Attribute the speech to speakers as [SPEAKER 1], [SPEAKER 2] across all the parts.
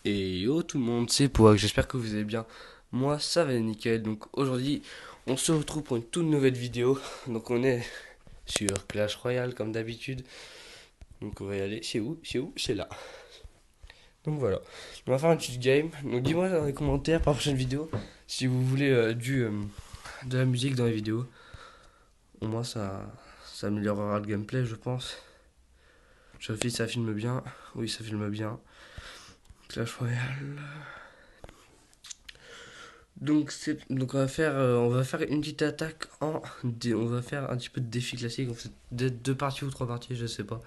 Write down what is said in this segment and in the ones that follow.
[SPEAKER 1] Et yo tout le monde, c'est Poak, j'espère que vous allez bien. Moi ça va nickel, donc aujourd'hui on se retrouve pour une toute nouvelle vidéo. Donc on est sur Clash Royale comme d'habitude. Donc on va y aller, c'est où? C'est où? C'est là. Donc voilà, on va faire une petite game. Donc dis-moi dans les commentaires pour la prochaine vidéo si vous voulez de la musique dans les vidéos. Au moins ça améliorera le gameplay je pense. Sophie ça filme bien, oui ça filme bien. Clash Royale. Donc on va faire une petite attaque on va faire un petit peu de défi classique. On fait deux parties ou trois parties, je sais pas.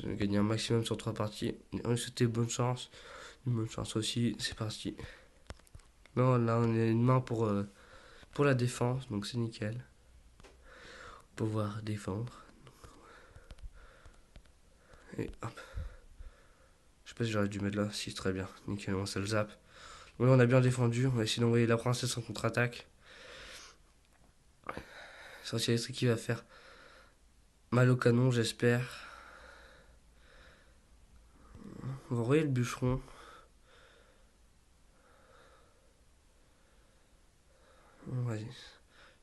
[SPEAKER 1] Je vais gagner un maximum sur trois parties. On souhaite une bonne chance aussi. C'est parti. Non, là on a une main pour la défense, donc c'est nickel. Pouvoir défendre. Et hop. Je sais pas si j'aurais dû mettre là. Si, très bien. Nickel, on ça le zappe. Oui, on a bien défendu. On va essayer d'envoyer la princesse en contre-attaque. Sorcier électrique qui va faire mal au canon, j'espère. On va envoyer le bûcheron. Vas-y.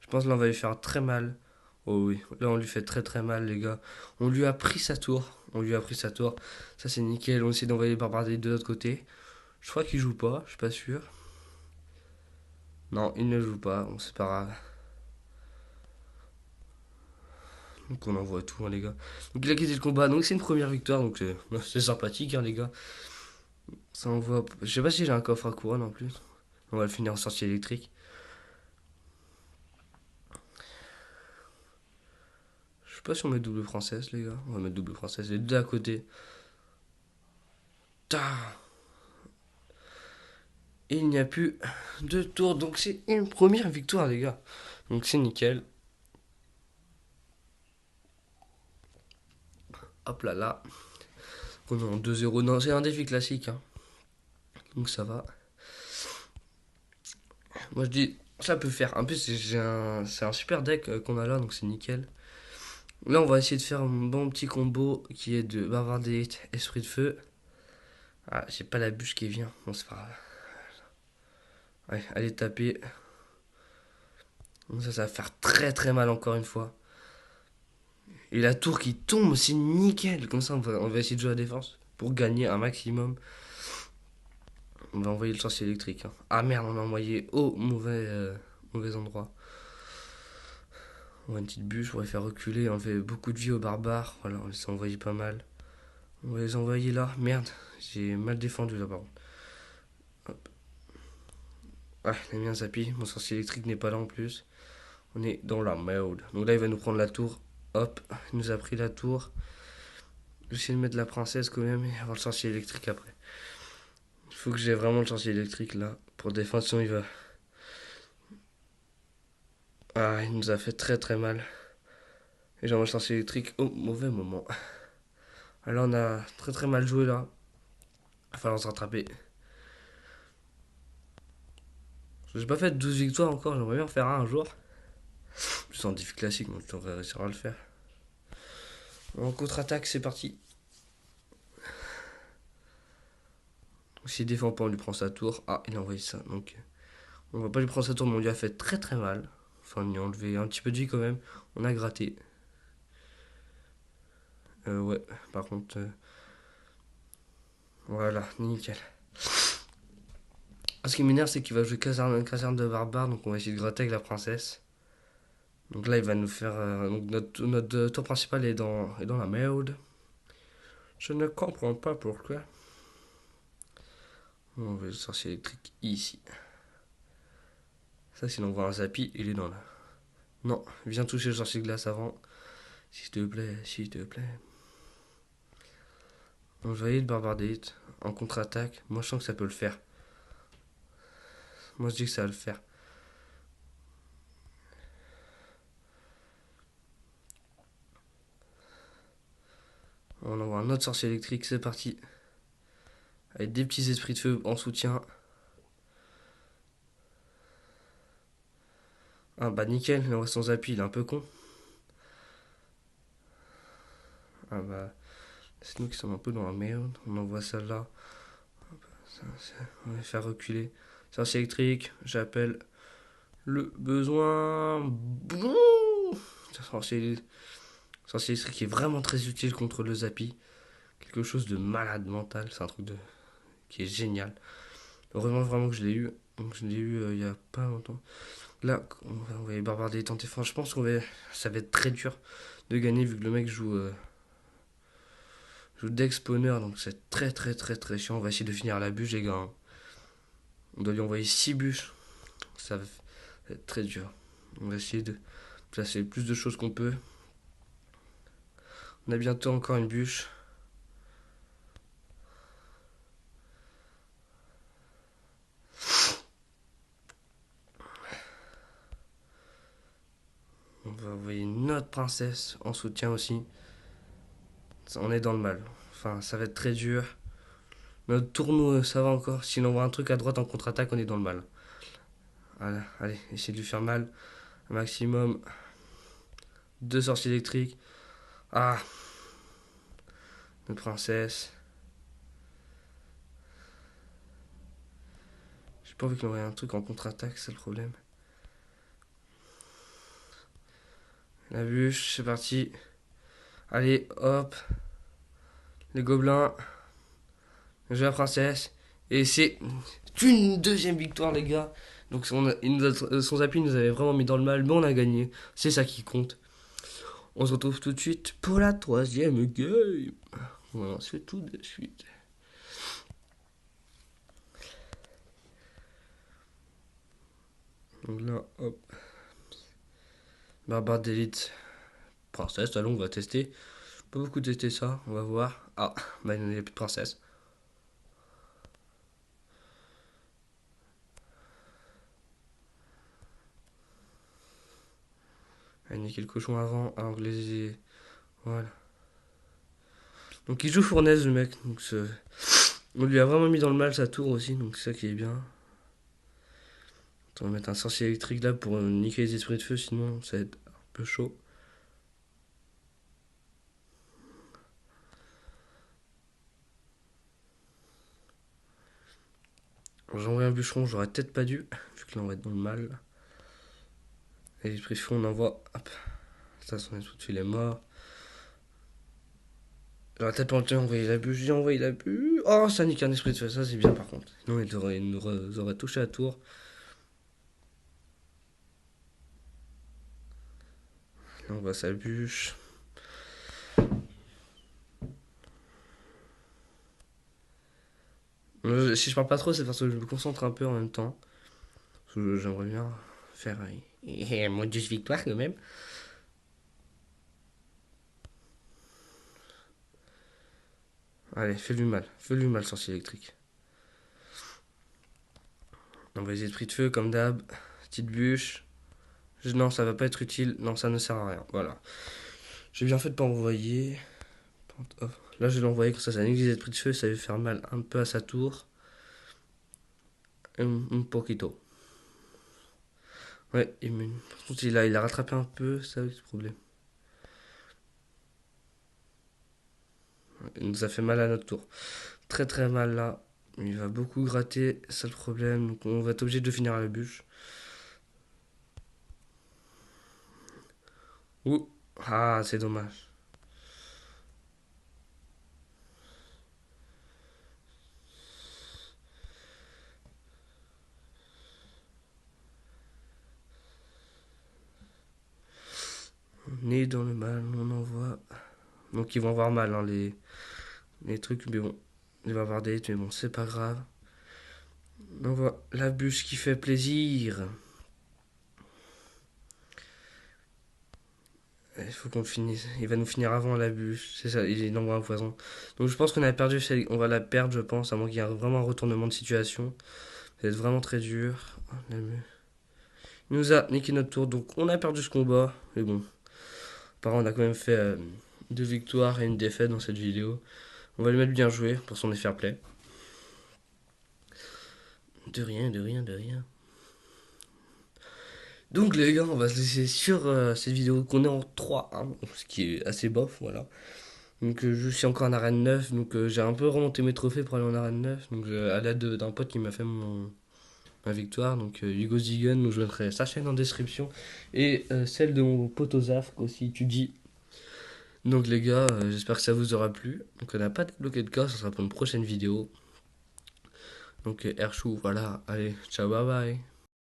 [SPEAKER 1] Je pense que là on va lui faire très mal. Oh oui, là on lui fait très très mal les gars. On lui a pris sa tour. On lui a pris sa tour. Ça c'est nickel. On essaie d'envoyer les barbares de l'autre côté. Je crois qu'il joue pas, je suis pas sûr. Non, il ne joue pas. Bon, c'est pas grave. Donc on envoie tout hein, les gars. Donc il a quitté le combat. Donc c'est une première victoire. Donc c'est sympathique hein, les gars. Ça envoie. Je sais pas si j'ai un coffre à couronne en plus. On va le finir en sortie électrique. Je sais pas si on met double française les gars. On va mettre double française. Les deux à côté. Ta. Et il n'y a plus de tour. Donc c'est une première victoire, les gars. Donc c'est nickel. Hop là là. On est en 2-0. Non, c'est un défi classique. Hein. Donc ça va. Moi je dis, ça peut faire. En plus, c'est un super deck qu'on a là. Donc c'est nickel. Là, on va essayer de faire un bon petit combo qui est de bavardite, esprit de feu. Ah, j'ai pas la bûche qui vient. Bon, c'est pas grave. Ouais, allez taper. Donc ça va faire très très mal encore une fois. Et la tour qui tombe, c'est nickel. Comme ça, on va essayer de jouer à la défense pour gagner un maximum. On va envoyer le sorcier électrique. Hein. Ah merde, on a envoyé au mauvais endroit. On va une petite bûche, on va faire reculer, enlever beaucoup de vie aux barbares. Voilà, on les a envoyés pas mal. On va les envoyer là. Merde, j'ai mal défendu là par contre. Hop. Ah, il a mis un zappy. Mon sorcier électrique n'est pas là en plus. On est dans la merde. Donc là, il va nous prendre la tour. Hop, il nous a pris la tour. Je vais essayer de mettre la princesse quand même et avoir le sorcier électrique après. Il faut que j'ai vraiment le sorcier électrique là. Pour défendre, sinon il va. Ah, il nous a fait très très mal. Et j'ai envoyé le sorcier électrique au mauvais moment. Alors on a très très mal joué là. Il va falloir se rattraper. J'ai pas fait 12 victoires encore, j'aimerais bien en faire un jour. Plus en défi classique, donc on va réussir à le faire. En contre-attaque, c'est parti. S'il défend pas, on lui prend sa tour. Ah, il a envoyé ça. Donc, on va pas lui prendre sa tour, mais on lui a fait très très mal. Enfin, on lui a enlevé un petit peu de vie quand même. On a gratté. Ouais, par contre, voilà, nickel. Ce qui m'énerve, c'est qu'il va jouer caserne de barbares, donc on va essayer de gratter avec la princesse. Donc là, il va nous faire. Donc notre tour principal est dans la merde. Je ne comprends pas pourquoi. On va le sorcier électrique ici. Ça, si l'on voit un zappy, il est dans là. Non, viens toucher le sorcier de glace avant. S'il te plaît, s'il te plaît. On va aller le barbardite en contre-attaque. Moi, je sens que ça peut le faire. Moi, je dis que ça va le faire. On envoie un autre sorcier électrique, c'est parti. Avec des petits esprits de feu en soutien. Ah bah nickel, il envoie son zappy, il est un peu con. Ah bah, c'est nous qui sommes un peu dans la merde. On envoie ça là. On va faire reculer. Sorcier électrique, j'appelle le besoin. Bon. Sorcier, sorcier électrique qui est vraiment très utile contre le Zappy. Quelque chose de malade mental, c'est un truc qui est génial. Heureusement vraiment que je l'ai eu. Donc je l'ai eu il y a pas longtemps. Là, on va y barbarder et tenter fort. Je pense ça va être très dur de gagner vu que le mec joue deck spawner. Donc c'est très très très très chiant. On va essayer de finir la bûche les gars, hein. On doit lui envoyer 6 bûches. Ça va être très dur. On va essayer de placer le plus de choses qu'on peut. On a bientôt encore une bûche. On va envoyer notre princesse en soutien aussi. On est dans le mal. Enfin, ça va être très dur. Notre tournoi, ça va encore. Si on envoie un truc à droite en contre-attaque, on est dans le mal. Voilà, allez, essayez de lui faire mal. Un maximum. 2 sorciers électriques. Ah, notre princesse. J'ai pas envie qu'il envoie un truc en contre-attaque, c'est le problème. La bûche, c'est parti. Allez, hop. Les gobelins. J'ai la princesse. Et c'est une deuxième victoire, les gars. Donc son Zappy nous avait vraiment mis dans le mal, mais on a gagné. C'est ça qui compte. On se retrouve tout de suite pour la troisième game. Voilà, c'est tout de suite. Donc là, hop. Barbare d'élite. Princesse, allons, on va tester. Pas beaucoup tester ça, on va voir. Ah, bah il n'y a plus de princesse. Elle niquait le cochon avant, alors que les. Voilà. Donc il joue fournaise le mec. Donc on lui a vraiment mis dans le mal sa tour aussi, donc c'est ça qui est bien. On va mettre un sorcier électrique là pour niquer les esprits de feu, sinon ça va être un peu chaud. J'ai envoyé un bûcheron, j'aurais peut-être pas dû, vu que là on va être dans le mal. Et l'esprit de feu, on envoie. Hop. Ça, son esprit de feu, il est mort. J'aurais peut-être pas envoyé la bûche, j'ai envoyé la bûche. Oh, ça nique un esprit de feu, ça c'est bien par contre. Sinon, il nous aurait touché la tour. Là, on voit sa bûche. Si je parle pas trop, c'est parce que je me concentre un peu en même temps. Parce que j'aimerais bien faire un modus victoire quand même. Allez, fais-lui mal, sorcier électrique. On va les esprits de feu comme d'hab. Petite bûche. Non, ça va pas être utile. Non, ça ne sert à rien. Voilà. J'ai bien fait de pas envoyer. Là, je l'ai envoyé comme ça nique les esprits de feu. Ça va lui faire mal un peu à sa tour. Un poquito. Ouais, par contre, il a rattrapé un peu, ça, c'est le problème. Il nous a fait mal à notre tour. Très très mal là. Il va beaucoup gratter, c'est le problème. Donc on va être obligé de finir à la bûche. Ouh. Ah, c'est dommage. On est dans le mal, on envoie. Donc ils vont avoir mal, hein, les trucs, mais bon. Il va avoir des hits, mais bon, c'est pas grave. On voit la bûche qui fait plaisir. Il faut qu'on finisse. Il va nous finir avant la bûche. C'est ça, il envoie un poison. Donc je pense qu'on a perdu. On va la perdre, je pense, à moins qu'il y ait vraiment un retournement de situation. Ça va être vraiment très dur. Il nous a niqué notre tour, donc on a perdu ce combat. Mais bon, par contre, on a quand même fait 2 victoires et une défaite dans cette vidéo. On va lui mettre bien joué pour son fair play. De rien, de rien, de rien. Donc les gars, on va se laisser sur cette vidéo qu'on est en 3-1, ce qui est assez bof, voilà. Donc je suis encore en arène 9, donc j'ai un peu remonté mes trophées pour aller en arène 9. Donc à l'aide d'un pote qui m'a fait ma victoire, donc Hugo Zigen, donc je mettrai sa chaîne en description. Et celle de mon pote Ozaf aussi, tu dis. Donc les gars, j'espère que ça vous aura plu. Donc on n'a pas débloqué de cas, ça sera pour une prochaine vidéo. Donc Airchou, voilà, allez, ciao, bye bye.